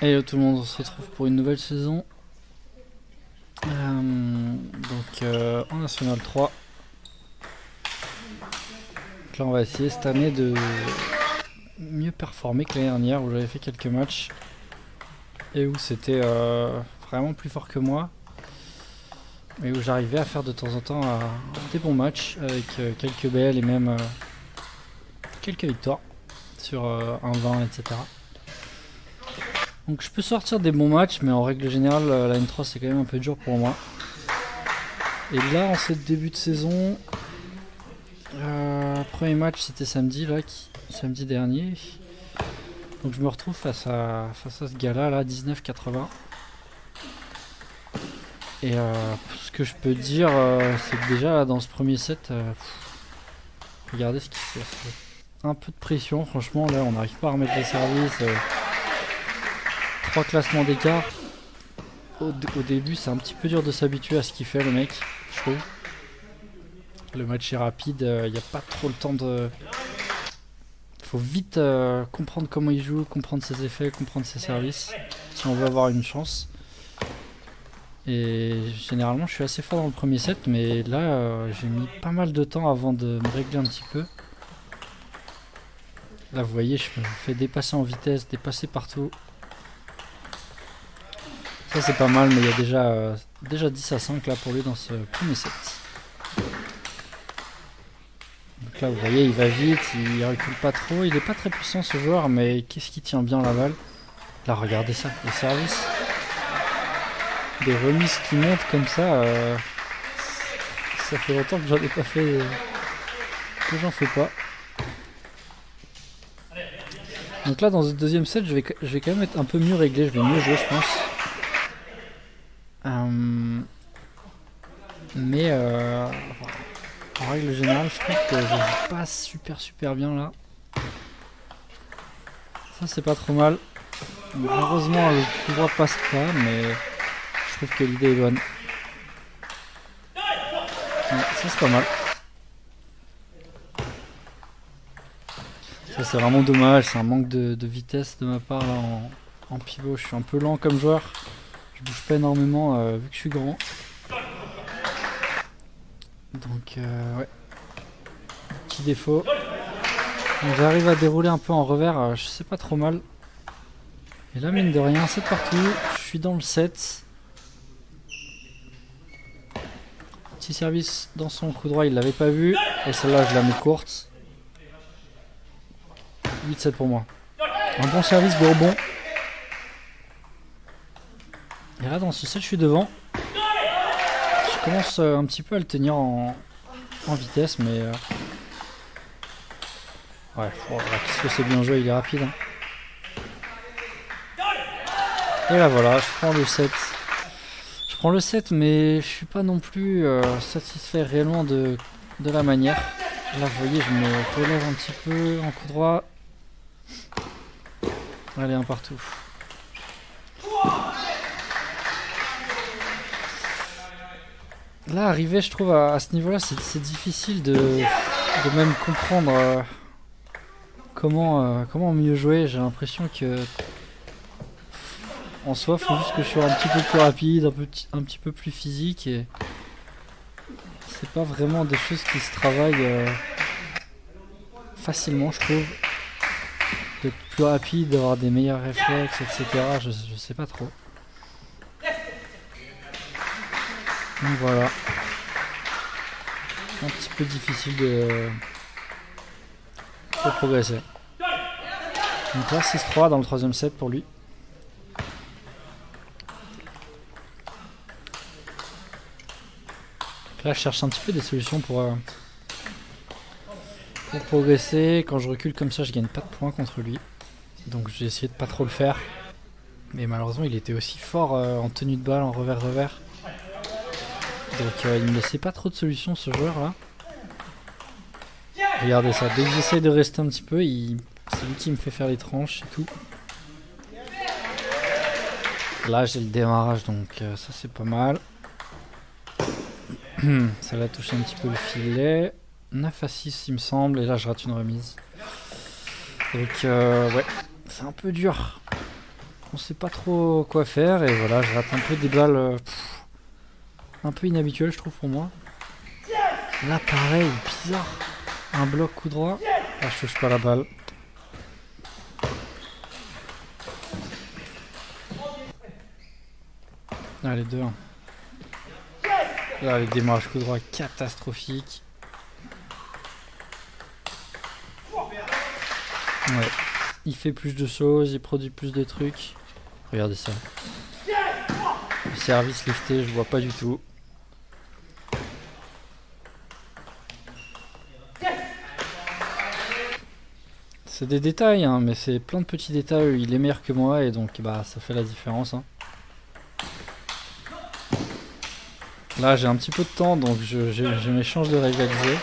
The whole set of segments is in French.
Hello tout le monde, on se retrouve pour une nouvelle saison. En National 3. Donc là on va essayer cette année de mieux performer que l'année dernière où j'avais fait quelques matchs. Et où c'était vraiment plus fort que moi. Et où j'arrivais à faire de temps en temps des bons matchs avec quelques BL et même quelques victoires sur 1-20 etc. Donc je peux sortir des bons matchs, mais en règle générale la N3 c'est quand même un peu dur pour moi. Et là en ce début de saison, premier match c'était samedi samedi dernier. Donc je me retrouve face à ce gars là 19-80. Et ce que je peux dire c'est que déjà là, dans ce premier set, regardez ce qui se passe. Un peu de pression franchement, là on n'arrive pas à remettre les services. 3 classements d'écart. Au début c'est un petit peu dur de s'habituer à ce qu'il fait le mec, je trouve. Le match est rapide, il n'y a pas trop le temps de... Faut vite comprendre comment il joue, comprendre ses effets, comprendre ses services, si on veut avoir une chance. Et généralement je suis assez fort dans le premier set, mais là j'ai mis pas mal de temps avant de me régler un petit peu. Là vous voyez, je me fais dépasser en vitesse, dépasser partout. Ça c'est pas mal, mais il y a déjà 10-5 là pour lui dans ce premier set. Donc là vous voyez, il va vite, il recule pas trop, il est pas très puissant ce joueur, mais qu'est-ce qui tient bien la balle. Là regardez ça, les services. Des remises qui montent comme ça, ça fait longtemps que j'en ai pas fait, que j'en fais pas. Donc là dans ce deuxième set, je vais quand même être un peu mieux réglé, je vais mieux jouer je pense. Mais en règle générale, je trouve que je joue pas super bien là. Ça c'est pas trop mal. Malheureusement le coup droit passe pas, mais je trouve que l'idée est bonne. Ouais, ça c'est pas mal. Ça c'est vraiment dommage, c'est un manque de vitesse de ma part là en pivot. Je suis un peu lent comme joueur. Je bouge pas énormément vu que je suis grand. Donc ouais. Petit défaut. J'arrive à dérouler un peu en revers, je sais pas trop mal. Et là mine de rien, c'est partout. Je suis dans le set. Petit service dans son coup droit, il l'avait pas vu. Et celle-là je la mets courte. 8-7 pour moi. Un bon service de rebond. Et là dans ce set je suis devant. Je commence un petit peu à le tenir en vitesse, mais ouais, qu'est-ce que c'est bien joué, il est rapide. Et là voilà, je prends le set. Je prends le set, mais je suis pas non plus satisfait réellement de la manière. Là vous voyez, je me relève un petit peu en coup droit. Allez, un partout. Là, arrivé, je trouve, à ce niveau-là, c'est difficile de même comprendre comment mieux jouer. J'ai l'impression que, en soi, il faut juste que je sois un petit peu plus rapide, un petit peu plus physique. Et c'est pas vraiment des choses qui se travaillent facilement, je trouve. D'être plus rapide, d'avoir des meilleurs réflexes, etc. Je sais pas trop. Donc voilà. Un petit peu difficile de progresser. Donc là 6-3 dans le troisième set pour lui. Là je cherche un petit peu des solutions pour progresser. Quand je recule comme ça je gagne pas de points contre lui. Donc j'ai essayé de pas trop le faire. Mais malheureusement il était aussi fort en tenue de balle, en revers. Donc il me laissait pas trop de solutions ce joueur là. Regardez ça, dès que j'essaye de rester un petit peu, c'est lui qui me fait faire les tranches et tout. Là j'ai le démarrage, donc ça c'est pas mal. Ça l'a touché un petit peu le filet. 9-6 il me semble, et là je rate une remise. Donc ouais, c'est un peu dur. on sait pas trop quoi faire et voilà, je rate un peu des balles un peu inhabituelles je trouve pour moi. Là pareil, bizarre. Un bloc coup droit. Ah, je touche pas la balle. Allez, 2-1. Là, les démarrages coup droit catastrophiques. Ouais. Il fait plus de choses, il produit plus de trucs. Regardez ça. Le service lifté, je vois pas du tout. C'est des détails, hein, mais c'est plein de petits détails. Il est meilleur que moi et donc bah ça fait la différence. Hein. Là j'ai un petit peu de temps donc je m'échange de rivaliser.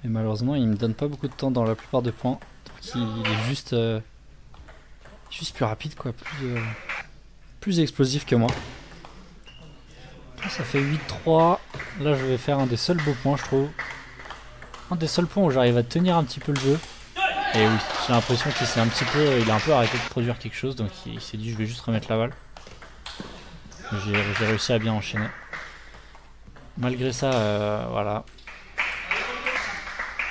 Et malheureusement il me donne pas beaucoup de temps dans la plupart des points. Donc il est juste plus rapide quoi, plus explosif que moi. Là, ça fait 8-3. Là je vais faire un des seuls beaux points je trouve. Un des seuls points où j'arrive à tenir un petit peu le jeu. Et oui, j'ai l'impression qu'il s'est il a un peu arrêté de produire quelque chose donc il s'est dit je vais juste remettre la balle. J'ai réussi à bien enchaîner. Malgré ça, voilà.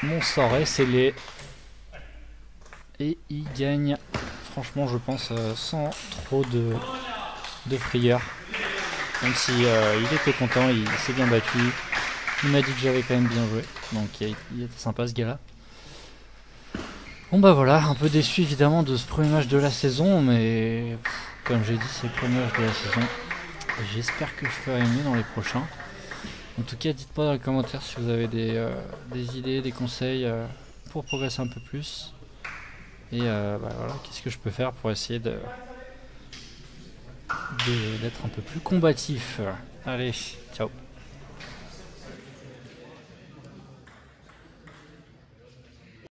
Mon sort est scellé. Et il gagne, franchement, je pense, sans trop de frayeur. Même si il était content, il s'est bien battu. Il m'a dit que j'avais quand même bien joué. Donc il était sympa ce gars-là. Bon bah voilà, un peu déçu évidemment de ce premier match de la saison. Mais comme j'ai dit, c'est le premier match de la saison. J'espère que je ferai mieux dans les prochains. En tout cas, dites-moi dans les commentaires si vous avez des idées, des conseils pour progresser un peu plus. Et bah voilà, qu'est-ce que je peux faire pour essayer d'être un peu plus combatif. Allez, ciao.